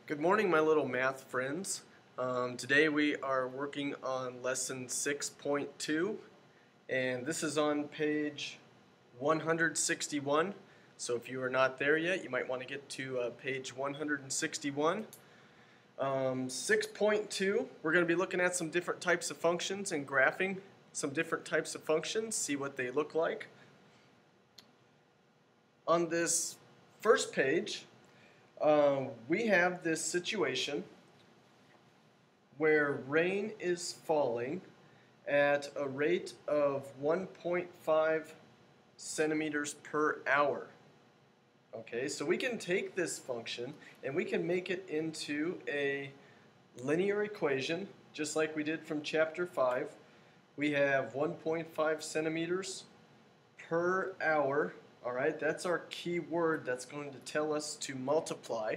Good morning, my little math friends. Today we are working on lesson 6.2, and this is on page 161. So if you are not there yet, you might want to get to page 161. 6.2, we're going to be looking at some different types of functions and graphing some different types of functions, see what they look like. On this first page, we have this situation where rain is falling at a rate of 1.5 centimeters per hour. Okay, so we can take this function and we can make it into a linear equation, just like we did from chapter 5. We have 1.5 centimeters per hour. All right, that's our key word that's going to tell us to multiply.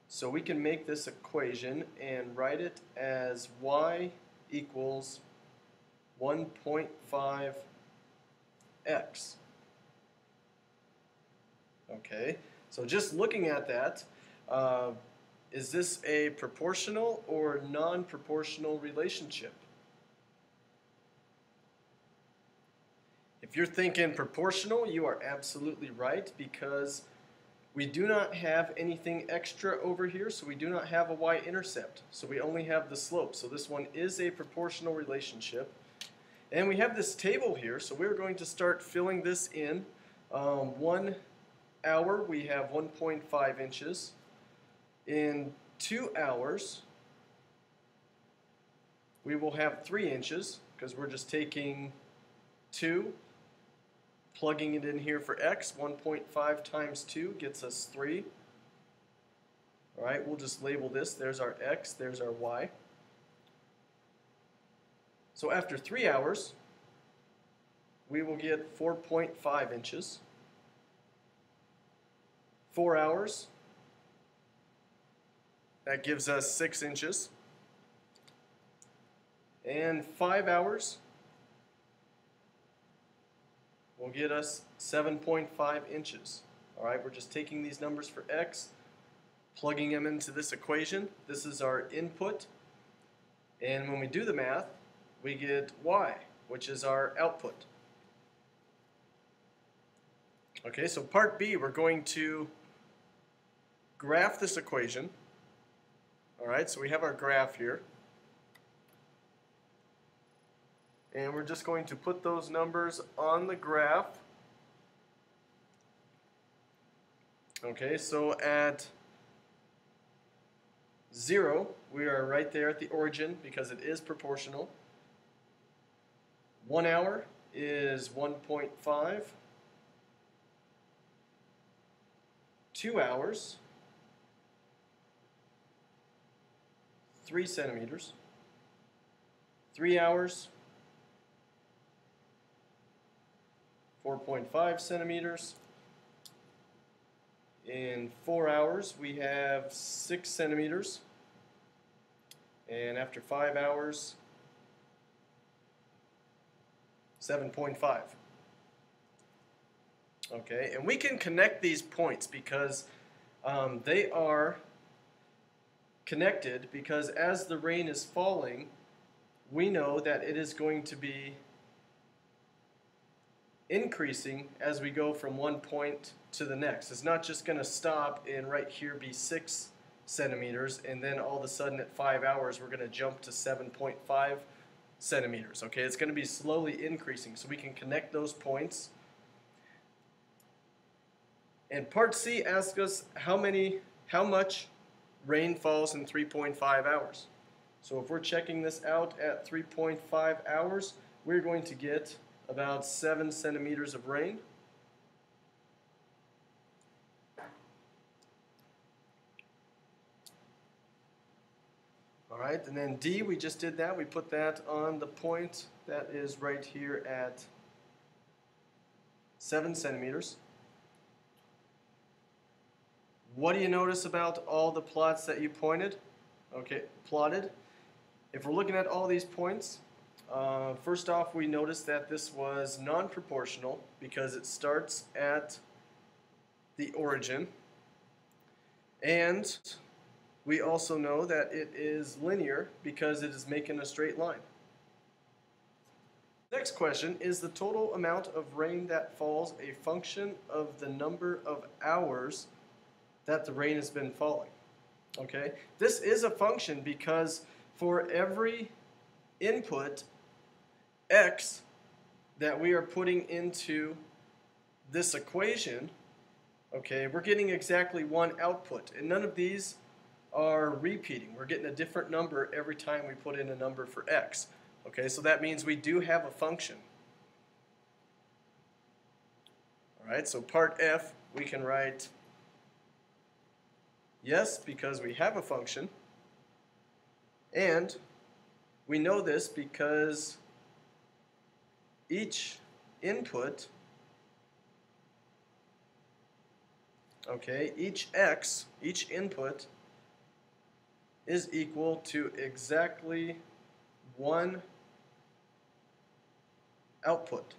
So we can make this equation and write it as y equals 1.5x. Okay, so just looking at that, is this a proportional or non-proportional relationship? If you're thinking proportional, you are absolutely right, because we do not have anything extra over here, so we do not have a y-intercept. So we only have the slope. So this one is a proportional relationship. And we have this table here, so we're going to start filling this in. 1 hour, we have 1.5 inches. In 2 hours, we will have 3 inches, because we're just taking 2, plugging it in here for x. 1.5 times 2 gets us 3. All right, we'll just label this. There's our x, there's our y. So after 3 hours, we will get 4.5 inches. 4 hours, that gives us 6 inches. And 5 hours will get us 7.5 inches. All right, we're just taking these numbers for x, plugging them into this equation. This is our input. And when we do the math, we get y, which is our output. Okay, so part B, we're going to graph this equation. All right, so we have our graph here. And we're just going to put those numbers on the graph. Okay, so at 0, we are right there at the origin because it is proportional. 1 hour is 1.5. 2 hours, 3 centimeters. 3 hours, 4.5 centimeters. In 4 hours, we have 6 centimeters. And after 5 hours, 7.5. Okay, and we can connect these points because they are connected, because as the rain is falling, we know that it is going to be increasing as we go from one point to the next. It's not just going to stop and right here be 6 centimeters and then all of a sudden at 5 hours we're going to jump to 7.5 centimeters. Okay, it's going to be slowly increasing, so we can connect those points. And part C asks us how much rain falls in 3.5 hours. So if we're checking this out at 3.5 hours, we're going to get about 7 centimeters of rain. All right, and then D, we just did that. We put that on the point that is right here at 7 centimeters. What do you notice about all the plots that you plotted? If we're looking at all these points, first off, we notice that this was non-proportional because it starts at the origin. And We also know that it is linear because it is making a straight line. Next question, is the total amount of rain that falls a function of the number of hours that the rain has been falling? Okay, this is a function because for every input x that we are putting into this equation, okay, we're getting exactly one output, and none of these are repeating. We're getting a different number every time we put in a number for x. Okay, so that means we do have a function. All right, so part F, we can write yes because we have a function, and we know this because each input, okay, each x, each input is equal to exactly one output.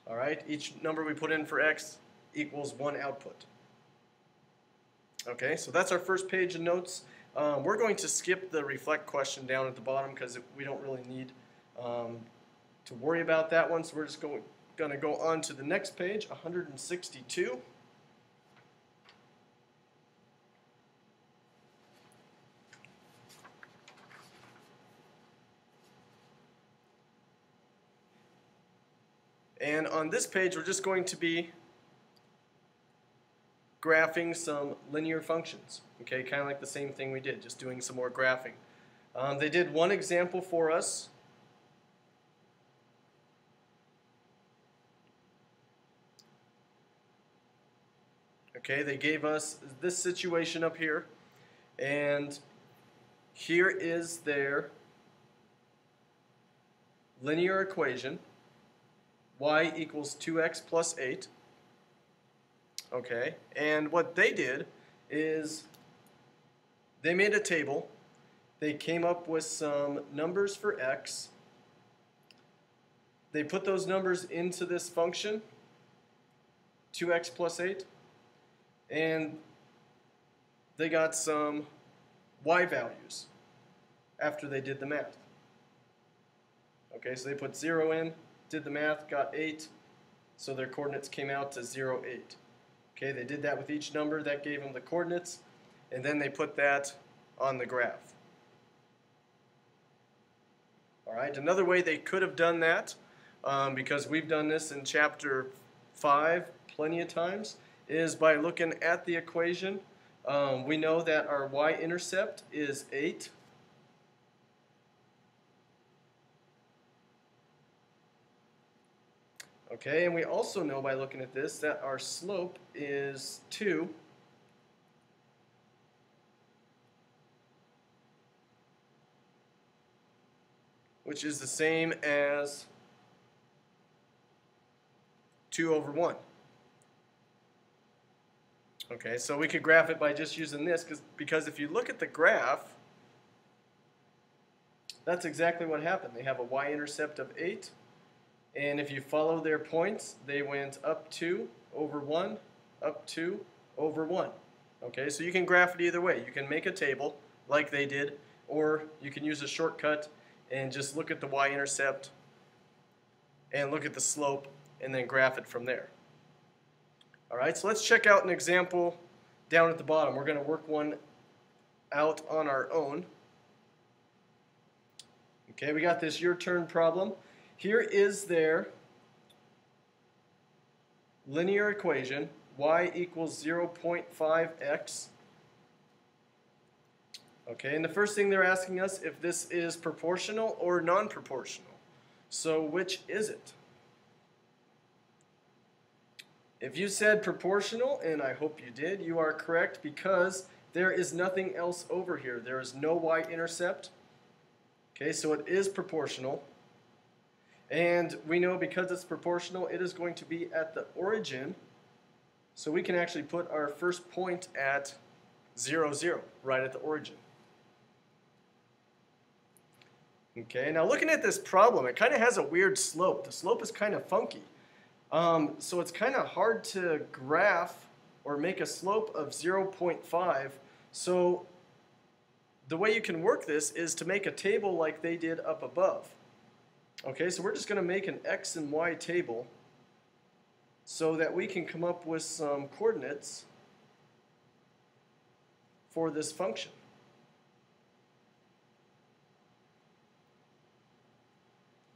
All right, each number we put in for x equals one output. Okay, so that's our first page of notes. We're going to skip the reflect question down at the bottom because we don't really need to worry about that one. So we're just going to go on to the next page, 162. And on this page, we're just going to be graphing some linear functions. Okay, kind of like the same thing we did, just doing some more graphing. They did one example for us. Okay, they gave us this situation up here, and here is their linear equation. Y equals 2x plus 8. Okay, and what they did is they made a table. They came up with some numbers for x. They put those numbers into this function, 2x plus 8, and they got some y values after they did the math. Okay, so they put 0 in, did the math, got 8, so their coordinates came out to 0, 8. Okay, they did that with each number, that gave them the coordinates, and then they put that on the graph. All right, another way they could have done that, because we've done this in chapter 5 plenty of times, is by looking at the equation. We know that our y-intercept is 8. Okay, and we also know by looking at this that our slope is 2. Which is the same as 2 over 1. Okay, so we could graph it by just using this because if you look at the graph, that's exactly what happened. They have a y-intercept of 8. And if you follow their points, they went up 2 over 1, up 2 over 1. Okay, so you can graph it either way. You can make a table like they did, or you can use a shortcut and just look at the y-intercept and look at the slope and then graph it from there. All right, so let's check out an example down at the bottom. We're going to work one out on our own. Okay, we got this your turn problem. Here is their linear equation, y equals 0.5x. Okay, and the first thing they're asking us if this is proportional or non-proportional. So which is it? If you said proportional, and I hope you did, you are correct because there is nothing else over here. There is no y-intercept. Okay, so it is proportional. And we know because it's proportional, it is going to be at the origin. So we can actually put our first point at 0, 0, right at the origin. Okay, now looking at this problem, it kind of has a weird slope. The slope is kind of funky. So it's kind of hard to graph or make a slope of 0.5. So the way you can work this is to make a table like they did up above. Okay, so we're just going to make an x and y table so that we can come up with some coordinates for this function.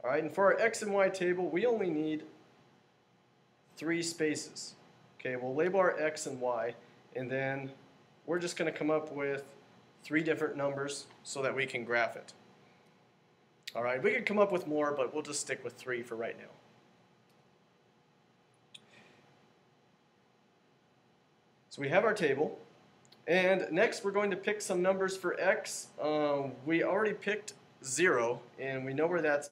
All right, and for our x and y table, we only need 3 spaces. Okay, we'll label our x and y, and then we're just going to come up with 3 different numbers so that we can graph it. All right, we could come up with more, but we'll just stick with 3 for right now. So we have our table, and next we're going to pick some numbers for x. We already picked 0, and we know where that's.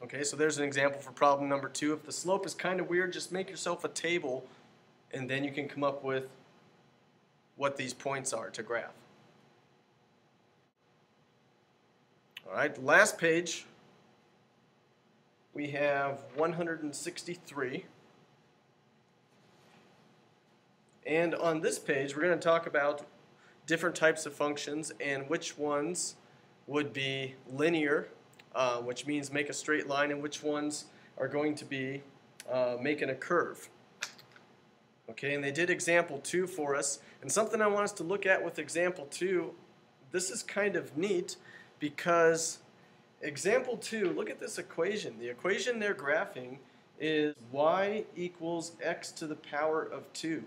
Okay, so there's an example for problem number 2. If the slope is kind of weird, just make yourself a table, and then you can come up with what these points are to graph. All right, last page, we have 163. And on this page, we're going to talk about different types of functions and which ones would be linear, which means make a straight line, and which ones are going to be making a curve. Okay, and they did example 2 for us. And something I want us to look at with example 2, this is kind of neat because example 2, look at this equation. The equation they're graphing is y equals x to the power of 2.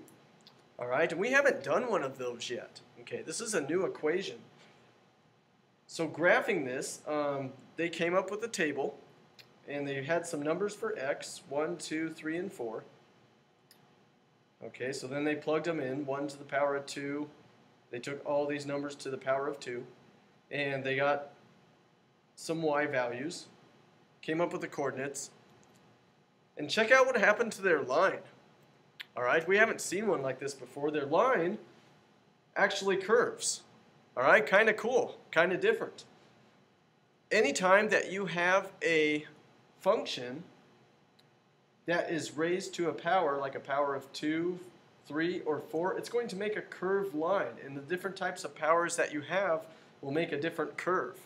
All right, and we haven't done one of those yet. Okay, this is a new equation. So graphing this, they came up with a table, and they had some numbers for x, 1, 2, 3, and 4. Okay, so then they plugged them in, 1 to the power of 2. They took all these numbers to the power of 2, and they got some y values, came up with the coordinates, and check out what happened to their line. All right, we haven't seen one like this before. Their line actually curves. All right, kind of cool, kind of different. Anytime that you have a function that is raised to a power, like a power of 2, 3, or 4, it's going to make a curved line. And the different types of powers that you have will make a different curve.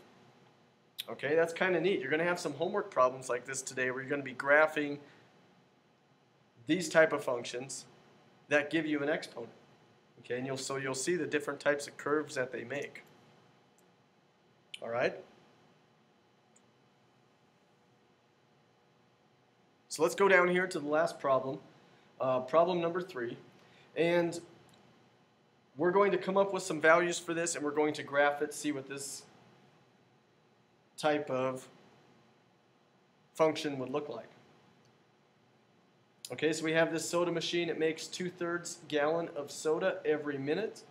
Okay, that's kind of neat. You're going to have some homework problems like this today where you're going to be graphing these type of functions that give you an exponent. Okay, and so you'll see the different types of curves that they make. All right? So let's go down here to the last problem, problem number 3. And we're going to come up with some values for this, and we're going to graph it, see what this type of function would look like. Okay, so we have this soda machine. It makes 2/3 gallon of soda every minute.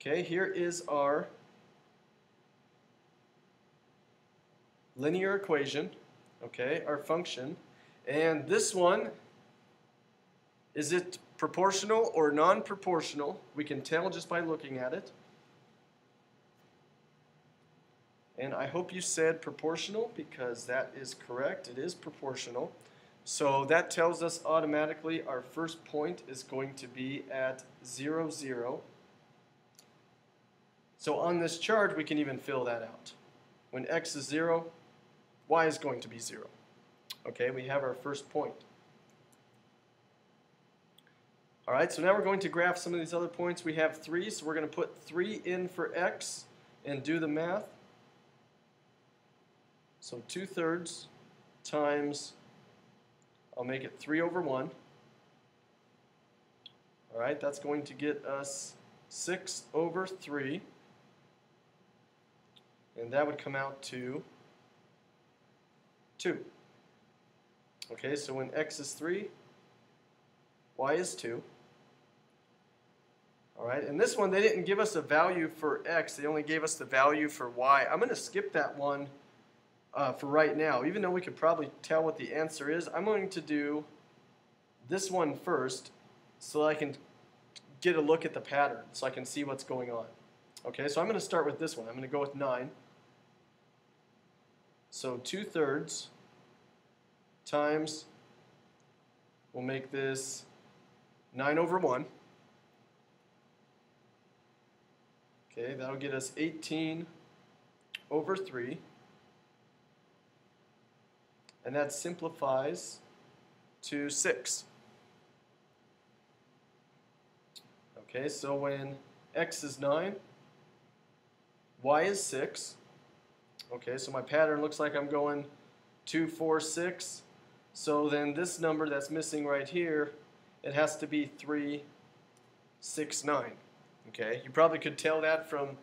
Okay, here is our linear equation, okay, our function. And this one, is it proportional or non-proportional? We can tell just by looking at it. And I hope you said proportional, because that is correct. It is proportional. So that tells us automatically our first point is going to be at 0, 0. So on this chart, we can even fill that out. When x is 0, y is going to be 0. Okay, we have our first point. All right, so now we're going to graph some of these other points. We have 3, so we're going to put 3 in for x and do the math. So 2/3 times, I'll make it 3/1. All right, that's going to get us 6/3. And that would come out to 2. Okay, so when x is 3, y is 2. All right, and this one, they didn't give us a value for x. They only gave us the value for y. I'm going to skip that one for right now. Even though we could probably tell what the answer is, I'm going to do this one first so I can get a look at the pattern, so I can see what's going on. Okay, so I'm going to start with this one. I'm going to go with 9. So 2/3 times, we'll make this 9/1. Okay, that'll get us 18/3. And that simplifies to 6. Okay, so when x is 9, y is 6. Okay, so my pattern looks like I'm going 2, 4, 6. So then this number that's missing right here, it has to be 3, 6, 9. Okay, you probably could tell that from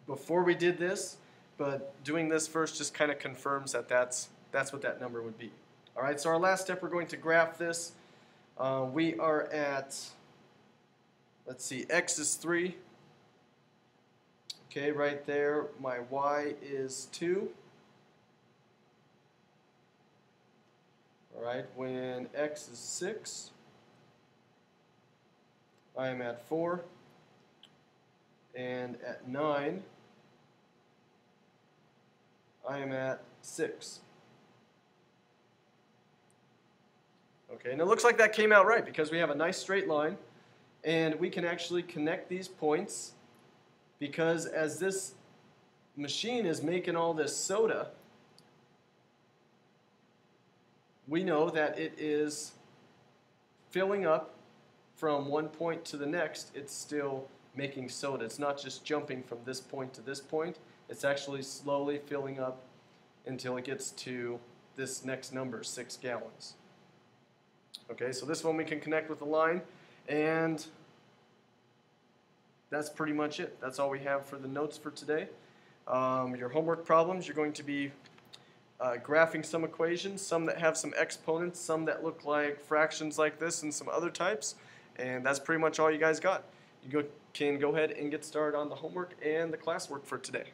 before we did this, but doing this first just kind of confirms that that's what that number would be. All right, so our last step, we're going to graph this. We are at, let's see, x is 3. Okay, right there, my y is 2. All right, when x is 6, I am at 4. And at 9, I am at 6. Okay, and it looks like that came out right because we have a nice straight line, and we can actually connect these points because as this machine is making all this soda, we know that it is filling up from one point to the next. It's still making soda. It's not just jumping from this point to this point. It's actually slowly filling up until it gets to this next number, 6 gallons. Okay, so this one we can connect with the line, and that's pretty much it. That's all we have for the notes for today. Your homework problems, you're going to be graphing some equations, some that have some exponents, some that look like fractions like this, and some other types. And that's pretty much all you guys got. You can go ahead and get started on the homework and the classwork for today.